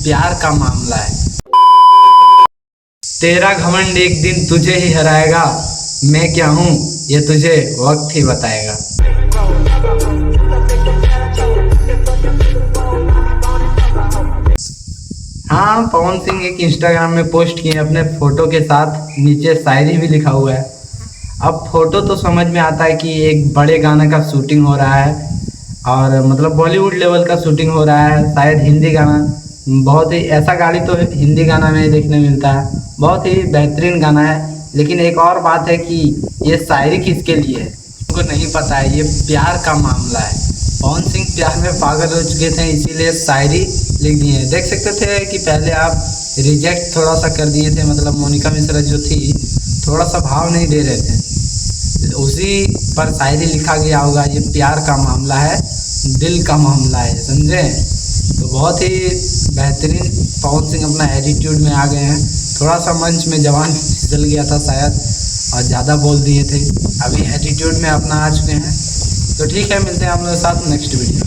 प्यार का मामला है। तेरा घमंड एक दिन तुझे ही हराएगा, मैं क्या हूँ ये तुझे वक्त ही बताएगा। हाँ, पवन सिंह एक इंस्टाग्राम में पोस्ट किए अपने फोटो के साथ, नीचे शायरी भी लिखा हुआ है। अब फोटो तो समझ में आता है कि एक बड़े गाने का शूटिंग हो रहा है, और मतलब बॉलीवुड लेवल का शूटिंग हो रहा है, शायद हिंदी गाना। बहुत ही ऐसा गाड़ी तो हिंदी गाना में देखने मिलता है, बहुत ही बेहतरीन गाना है। लेकिन एक और बात है कि ये शायरी किसके लिए है उनको नहीं पता है, ये प्यार का मामला है। पवन सिंह प्यार में पागल हो चुके थे, इसीलिए शायरी लिख दिए हैं। देख सकते थे कि पहले आप रिजेक्ट थोड़ा सा कर दिए थे, मतलब मोनिका मिश्रा जो थी थोड़ा सा भाव नहीं दे रहे थे, उसी पर शायरी लिखा गया होगा। ये प्यार का मामला है, दिल का मामला है, समझे। तो बहुत ही बेहतरीन पवन सिंह अपना एटीट्यूड में आ गए हैं। थोड़ा सा मंच में जवान फिसल गया था शायद, और ज़्यादा बोल दिए थे, अभी एटीट्यूड में अपना आ चुके हैं। तो ठीक है, मिलते हैं आप लोगों के साथ नेक्स्ट वीडियो।